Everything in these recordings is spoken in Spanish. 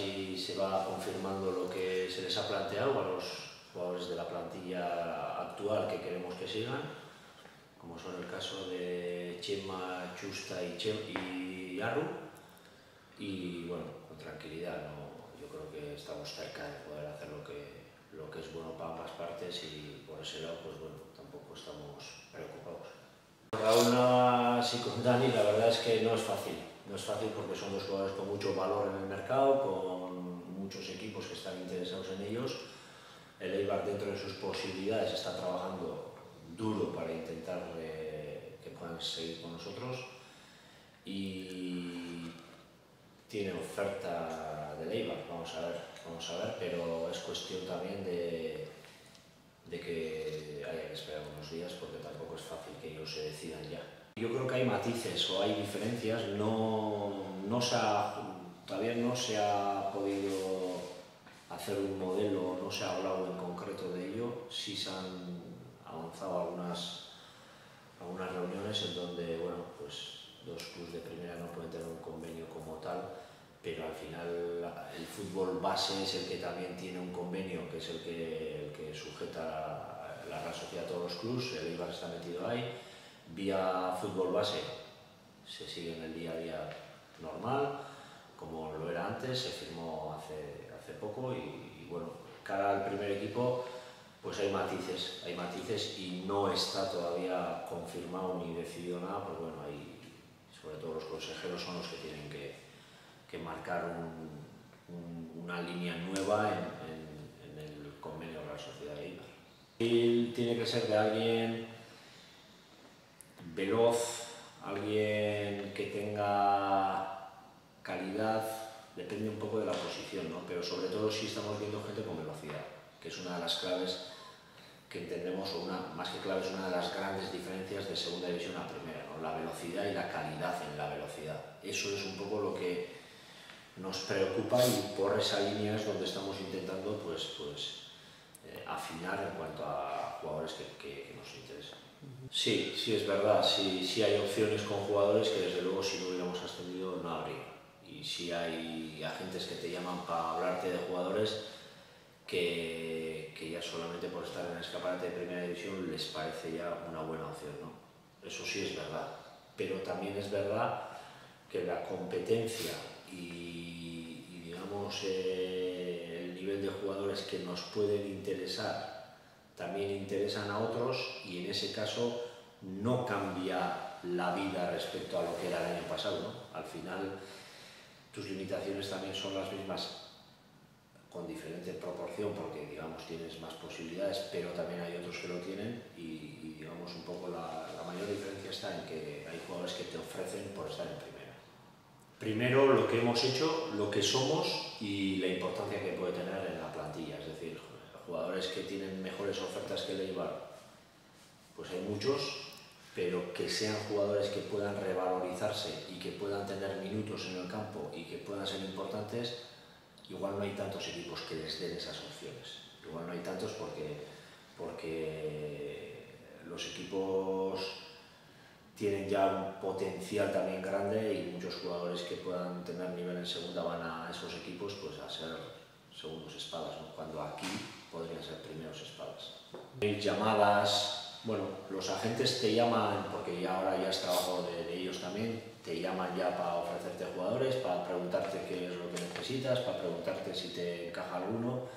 Y se va confirmando lo que se les ha planteado a los jugadores de la plantilla actual que queremos que sigan, como son el caso de Chema, Chusta y Arru. Y bueno, con tranquilidad, ¿no? Yo creo que estamos cerca de poder hacer lo que es bueno para ambas partes y por ese lado, pues bueno, tampoco estamos preocupados. Raúl y con Dani, la verdad es que no es fácil. No es fácil porque son dos jugadores con mucho valor en el mercado, con muchos equipos que están interesados en ellos. El Eibar, dentro de sus posibilidades, está trabajando duro para intentar que puedan seguir con nosotros. Y tiene oferta del Eibar, vamos a ver, pero es cuestión también de que haya que esperar unos días porque tampoco es fácil que ellos se decidan ya. Yo creo que hay matices o hay diferencias, todavía no se ha podido hacer un modelo, no se ha hablado en concreto de ello, sí se han avanzado algunas reuniones en donde, bueno, pues dos clubes de primera no pueden tener un convenio como tal, pero al final el fútbol base es el que también tiene un convenio, que es el que sujeta la Real Sociedad a todos los clubes. El Eibar está metido ahí. Vía fútbol base se sigue en el día a día normal, como lo era antes, se firmó hace poco y bueno, cara al primer equipo pues hay matices y no está todavía confirmado ni decidido nada, porque bueno, sobre todo los consejeros son los que tienen que marcar una línea nueva en el convenio de la Sociedad de Eibar. Y tiene que ser de alguien veloz, alguien que tenga calidad, depende un poco de la posición, ¿no? Pero sobre todo si estamos viendo gente con velocidad, que es una de las claves que entendemos, más que claves, una de las grandes diferencias de segunda división a primera, ¿no? La velocidad y la calidad en la velocidad. Eso es un poco lo que nos preocupa y por esa línea es donde estamos intentando afinar en cuanto a jugadores que nos interesan. Sí, es verdad, sí hay opciones con jugadores que desde luego si no hubiéramos ascendido no habría. Y sí hay agentes que te llaman para hablarte de jugadores que ya solamente por estar en el escaparate de primera división les parece ya una buena opción, ¿no? Eso sí es verdad, pero también es verdad que la competencia y digamos el nivel de jugadores que nos pueden interesar también interesan a otros y en ese caso no cambia la vida respecto a lo que era el año pasado, ¿no? Al final tus limitaciones también son las mismas con diferente proporción porque digamos tienes más posibilidades, pero también hay otros que lo tienen y digamos un poco la mayor diferencia está en que hay jugadores que te ofrecen por estar en primera. Primero lo que hemos hecho, lo que somos y la importancia que puede tener en la plantilla, es decir, jugadores que tienen mejores ofertas que el Eibar, pues hay muchos, pero que sean jugadores que puedan revalorizarse y que puedan tener minutos en el campo y que puedan ser importantes, igual no hay tantos equipos que les den esas opciones. Igual no hay tantos porque los equipos tienen ya un potencial también grande y muchos jugadores que puedan tener nivel en segunda van a esos equipos pues a ser segundos espadas, ¿no? Cuando aquí podrían ser primeros espadas. Hay llamadas, bueno, los agentes te llaman, porque ya ahora ya es trabajo de ellos también, te llaman ya para ofrecerte jugadores, para preguntarte qué es lo que necesitas, para preguntarte si te encaja alguno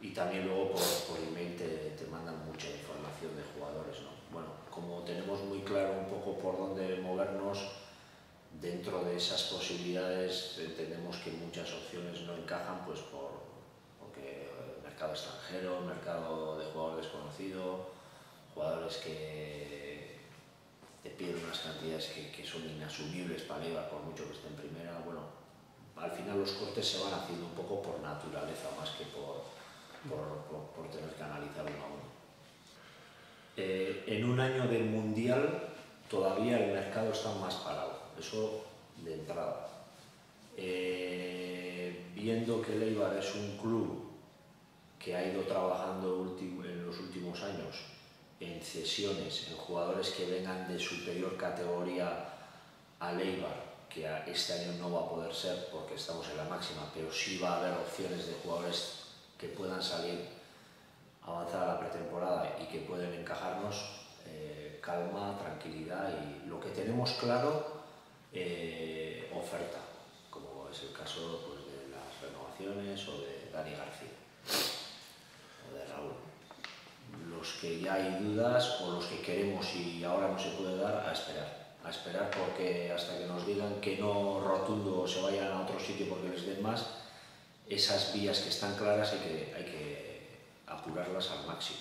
y también luego por email te mandan mucha información de jugadores, ¿no? Bueno, como tenemos muy claro un poco por dónde movernos, dentro de esas posibilidades entendemos que muchas opciones no encajan pues porque el mercado extranjero, el mercado de jugador desconocido, jugadores que te piden unas cantidades que son inasumibles para el Eibar por mucho que esté en primera. Bueno, al final los cortes se van haciendo un poco por naturaleza más que por tener que analizar uno a uno. En un año del Mundial todavía el mercado está más parado, eso de entrada. Viendo que el Eibar es un club que ha ido trabajando en los últimos años en cesiones, en jugadores que vengan de superior categoría al Eibar, que este año no va a poder ser porque estamos en la máxima, pero sí va a haber opciones de jugadores que puedan salir, avanzar a la pretemporada y que pueden encajarnos. Calma, tranquilidad y lo que tenemos claro, oferta, como es el caso pues, de las renovaciones o de Dani García o de Raúl. Los que ya hay dudas o los que queremos y ahora no se puede dar, a esperar porque hasta que nos digan que no rotundo o se vayan a otro sitio porque les den más, esas vías que están claras hay que apurarlas al máximo.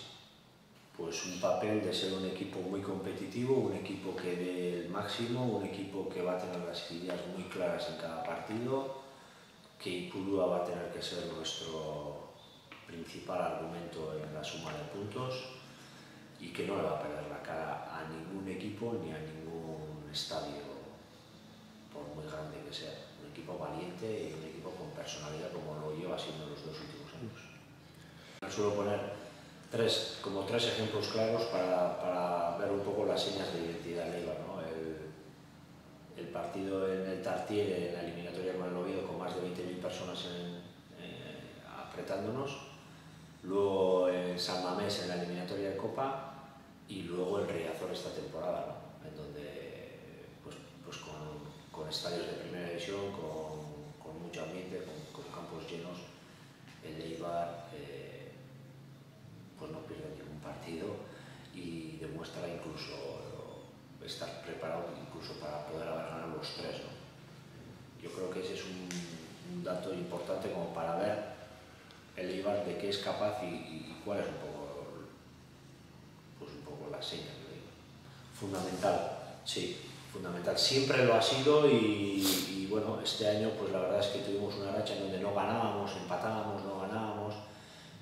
Pues un papel de ser un equipo muy competitivo, un equipo que dé el máximo, un equipo que va a tener las ideas muy claras en cada partido, que Ipurúa va a tener que ser nuestro principal argumento en la suma de puntos y que no le va a perder la cara a ningún equipo ni a ningún estadio, por muy grande que sea. Un equipo valiente y un equipo con personalidad como lo lleva siendo los 2 últimos años. Suelo poner tres ejemplos claros para ver un poco las señas de identidad de Eibar, ¿no? El partido en el Tartiere, en la eliminatoria con el Oviedo, con más de 20.000 personas apretándonos, luego en San Mamés en la eliminatoria de Copa y luego en Riazor esta temporada, ¿no? En donde pues con estadios de primera división, con mucho ambiente, con campos llenos, el Eibar pues no pierde ningún partido y demuestra incluso estar preparado incluso para poder haber ganado los 3, ¿no? Yo creo que ese es un dato importante como para ver el Eibar de qué es capaz y cuál es un poco la seña del Eibar. Fundamental, sí, fundamental. Siempre lo ha sido y bueno, este año pues la verdad es que tuvimos una racha en donde no ganábamos, empatábamos, no ganábamos,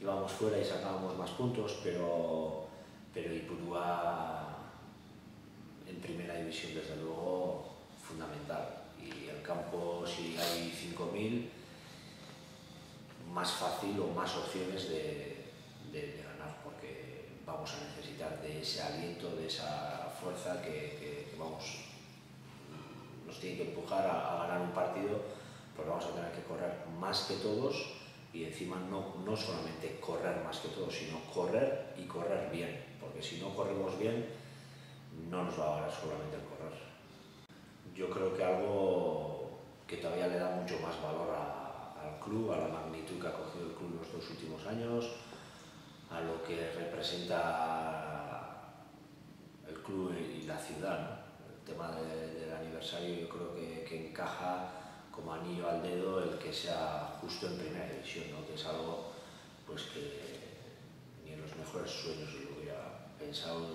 íbamos fuera y sacábamos más puntos, pero Ipurúa en primera división desde luego fundamental. Y el campo, si hay 5.000, más fácil o más opciones de ganar, porque vamos a necesitar de ese aliento, de esa fuerza que vamos, nos tiene que empujar a ganar un partido, porque vamos a tener que correr más que todos y encima no solamente correr más que todos, sino correr y correr bien, porque si no corremos bien no nos va a valer solamente el correr. Yo creo que algo que todavía le da mucho más valor al club, a la magnitud que ha cogido el club en los 2 últimos años, a lo que representa el club y la ciudad, ¿no? El tema del aniversario yo creo que encaja como anillo al dedo el que sea justo en primera división, ¿no? Que es algo pues que ni en los mejores sueños lo hubiera pensado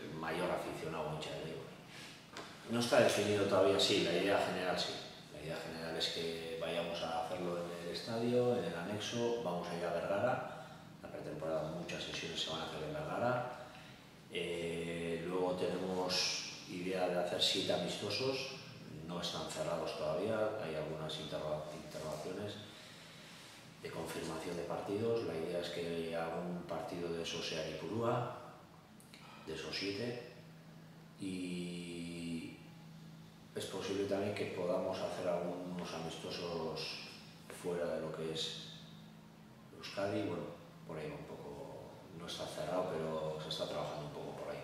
el mayor aficionado hincha de Eibar. No está definido todavía, sí, la idea general sí. La idea general es que vayamos a hacerlo en el estadio, en el anexo, vamos a ir a Vergara, la pretemporada muchas sesiones se van a hacer en Vergara. Luego tenemos idea de hacer 7 amistosos, no están cerrados todavía, hay algunas interrogaciones de confirmación de partidos. La idea es que algún partido de esos sea en Ipurúa, de esos 7, y es posible también que podamos hacer algunos amistosos fuera de lo que es Euskadi. Bueno, por ahí va un poco, no está cerrado, pero se está trabajando un poco por ahí.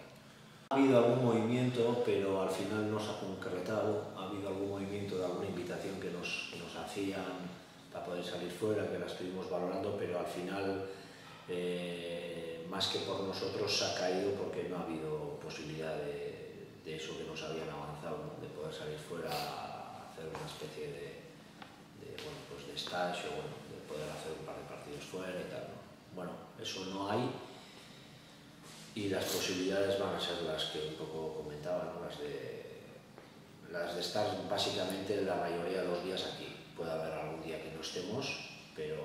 Ha habido algún movimiento, pero al final no se ha concretado. Ha habido algún movimiento de alguna invitación que nos hacían para poder salir fuera, que la estuvimos valorando, pero al final, más que por nosotros, se ha caído porque no ha habido posibilidad de eso que nos habían avanzado, ¿no? De poder salir fuera a hacer una especie de stage o de poder hacer un par de partidos fuera y tal, ¿no? Bueno, eso no hay. Y las posibilidades van a ser las que un poco comentaba, ¿no? Las de estar básicamente la mayoría de los días aquí. Puede haber algún día que no estemos, pero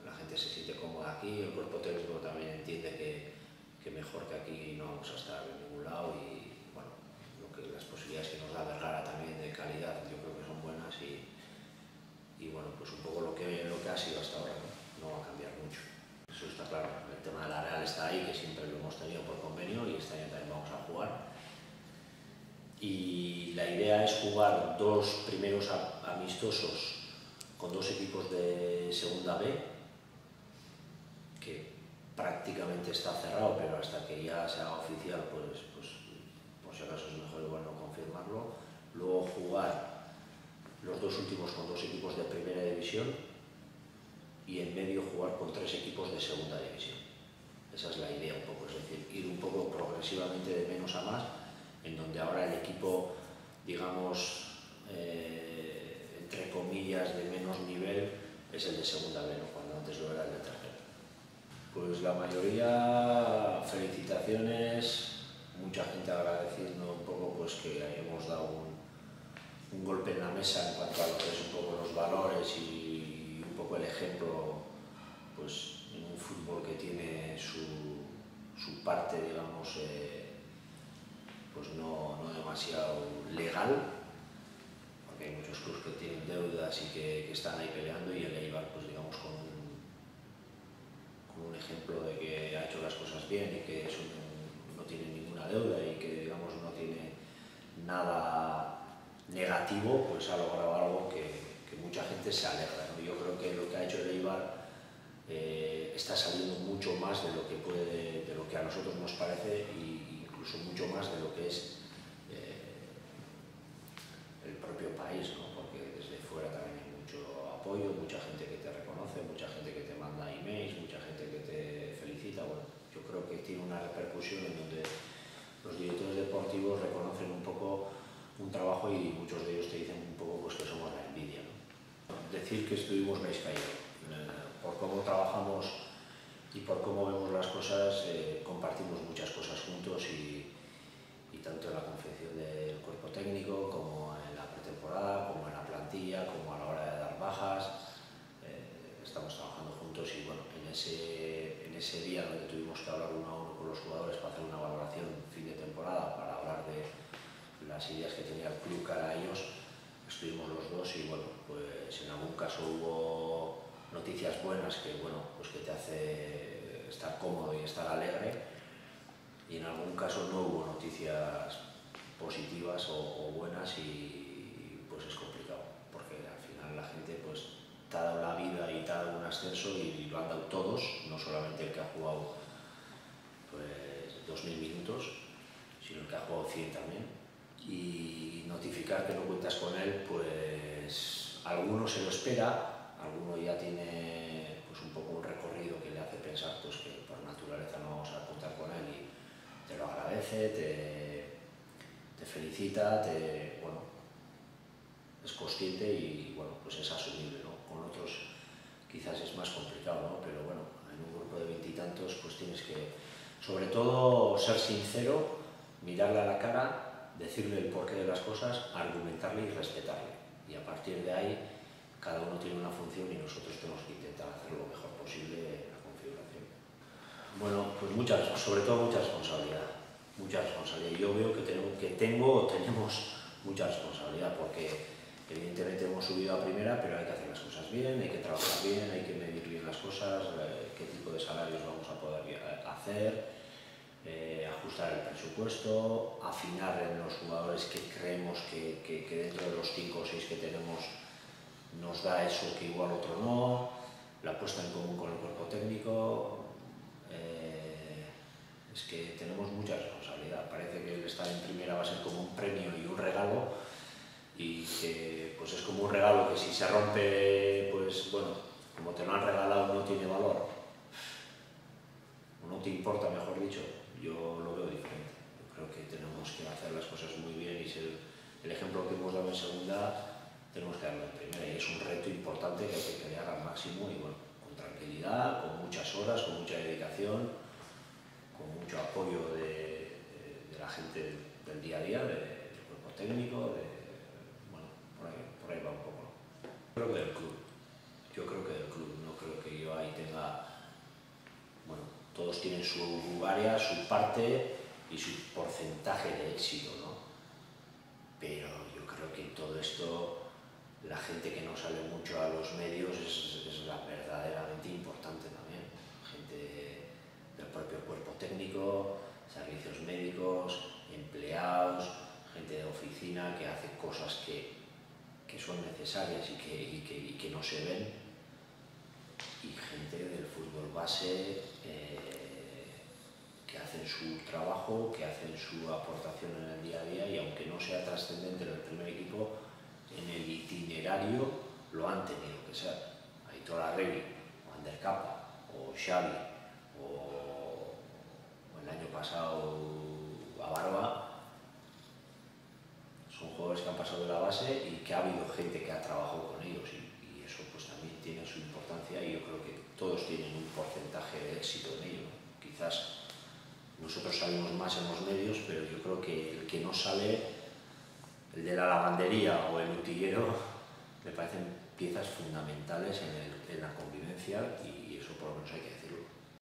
la gente se siente cómoda aquí, el cuerpo técnico también entiende que mejor que aquí no vamos a estar en ningún lado y bueno, las posibilidades que nos da Vergara también de calidad yo creo que son buenas y bueno, pues un poco lo que ha sido hasta ahora, no va a cambiar mucho. Eso está claro. El tema de la Real está ahí, que siempre lo hemos tenido por convenio y este año también vamos a jugar. y la idea es jugar 2 primeros amistosos con 2 equipos de segunda B, que prácticamente está cerrado, pero hasta que ya se haga oficial, pues por si acaso es mejor igual no confirmarlo. Luego jugar los 2 últimos con 2 equipos de primera división y en medio jugar con 3 equipos de segunda división. Esa es la idea un poco, es decir, ir un poco progresivamente de menos a más, en donde ahora el equipo, digamos, entre comillas, de menos nivel es el de segunda B, ¿no? Cuando antes lo era el de tercera. Pues la mayoría, felicitaciones, mucha gente agradeciendo un poco pues que hayamos dado un golpe en la mesa en cuanto a lo que es un poco los valores y un poco el ejemplo, pues en un fútbol que tiene su parte, digamos, pues no demasiado legal, porque hay muchos clubes que tienen deudas y que están ahí peleando, y el Eibar, pues digamos, con un ejemplo de que ha hecho las cosas bien y que eso no tiene ninguna deuda y que, digamos, no tiene nada negativo, pues ha logrado algo que mucha gente se alegra, ¿no? Yo creo que lo que ha hecho el Eibar está saliendo mucho más de lo que a nosotros nos parece, e incluso mucho más de lo que es el propio país, ¿no? Porque desde fuera también hay mucho apoyo, mucha gente que te reconoce, mucha gente que te manda emails, mucha gente que te felicita. Bueno, yo creo que tiene una repercusión en donde los directores deportivos reconocen un poco un trabajo y muchos de ellos te dicen un poco pues que somos la envidia, ¿no? Decir que estuvimos Vizcaya, por cómo trabajamos y por cómo vemos las cosas, compartimos muchas cosas juntos, y tanto en la confección del cuerpo técnico como en la pretemporada, como en la plantilla, como a la hora de dar bajas, estamos trabajando juntos. Y bueno, en ese día donde tuvimos que hablar uno a uno con los jugadores para hacer una valoración fin de temporada, para hablar de las ideas que tenía el club cara a ellos, estuvimos los dos, y bueno, pues en algún caso hubo noticias buenas que, bueno, pues que te hace estar cómodo y estar alegre, y en algún caso no hubo noticias positivas o buenas, y pues es complicado, porque al final la gente pues te ha dado la vida y te ha dado un ascenso, y lo han dado todos, no solamente el que ha jugado pues 2000 minutos, sino el que ha jugado 100 también. Y notificar que no cuentas con él, pues alguno se lo espera, alguno ya tiene pues un poco un recorrido que le hace pensar pues que por naturaleza no vamos a contar con él, y te lo agradece, te felicita, bueno, es consciente, y bueno, pues es asumible, ¿no? Con otros quizás es más complicado, ¿no? Pero bueno, en un grupo de 20 y tantos pues tienes que, sobre todo, ser sincero, mirarle a la cara, decirle el porqué de las cosas, argumentarle y respetarle. Y a partir de ahí, cada uno tiene una función, y nosotros tenemos que intentar hacer lo mejor posible en la configuración. Bueno, pues sobre todo mucha responsabilidad. Mucha responsabilidad. Yo veo que tenemos mucha responsabilidad, porque evidentemente hemos subido a primera, pero hay que hacer las cosas bien, hay que trabajar bien, hay que medir bien las cosas, qué tipo de salarios vamos a poder hacer, ajustar el presupuesto, afinar en los jugadores que creemos que dentro de los 5 o 6 que tenemos nos da eso que igual otro no, la puesta en común con el cuerpo técnico. Es que tenemos mucha responsabilidad. Parece que el estar en primera va a ser como un premio y un regalo, y que pues es como un regalo que si se rompe, pues bueno, como te lo han regalado, no tiene valor, o no te importa, mejor dicho. Yo lo veo diferente. Yo creo que tenemos que hacer las cosas muy bien, y ser el ejemplo que hemos dado en segunda, tenemos que darlo en primera, y es un reto importante que hay que crear al máximo, y bueno, con tranquilidad, con muchas horas, con mucha dedicación, con mucho apoyo de la gente del día a día, del cuerpo técnico, bueno, por ahí va un poco, ¿no? Creo que del club. Yo creo que del club, no creo que yo ahí tenga. Bueno, todos tienen su área, su parte y su porcentaje de éxito, ¿no? Pero yo creo que en todo esto la gente que no sale mucho a los medios es la verdaderamente importante también. Gente del propio cuerpo técnico, servicios médicos, empleados, gente de necesarias y que no se ven, y gente del fútbol base que hacen su trabajo, que hacen su aportación en el día a día, y aunque no sea trascendente en el primer equipo, en el itinerario lo han tenido que ser. Aitor Arregui, o Ander Capa, o Xavi, o el año pasado a Barba, son jugadores que han pasado de la base y que ha habido gente que ha trabajado con ellos, y eso pues también tiene su importancia, y yo creo que todos tienen un porcentaje de éxito en ello, ¿no? Quizás nosotros salimos más en los medios, pero yo creo que el que no sale, el de la lavandería o el utillero, me parecen piezas fundamentales en la convivencia, y eso por lo menos hay que decir.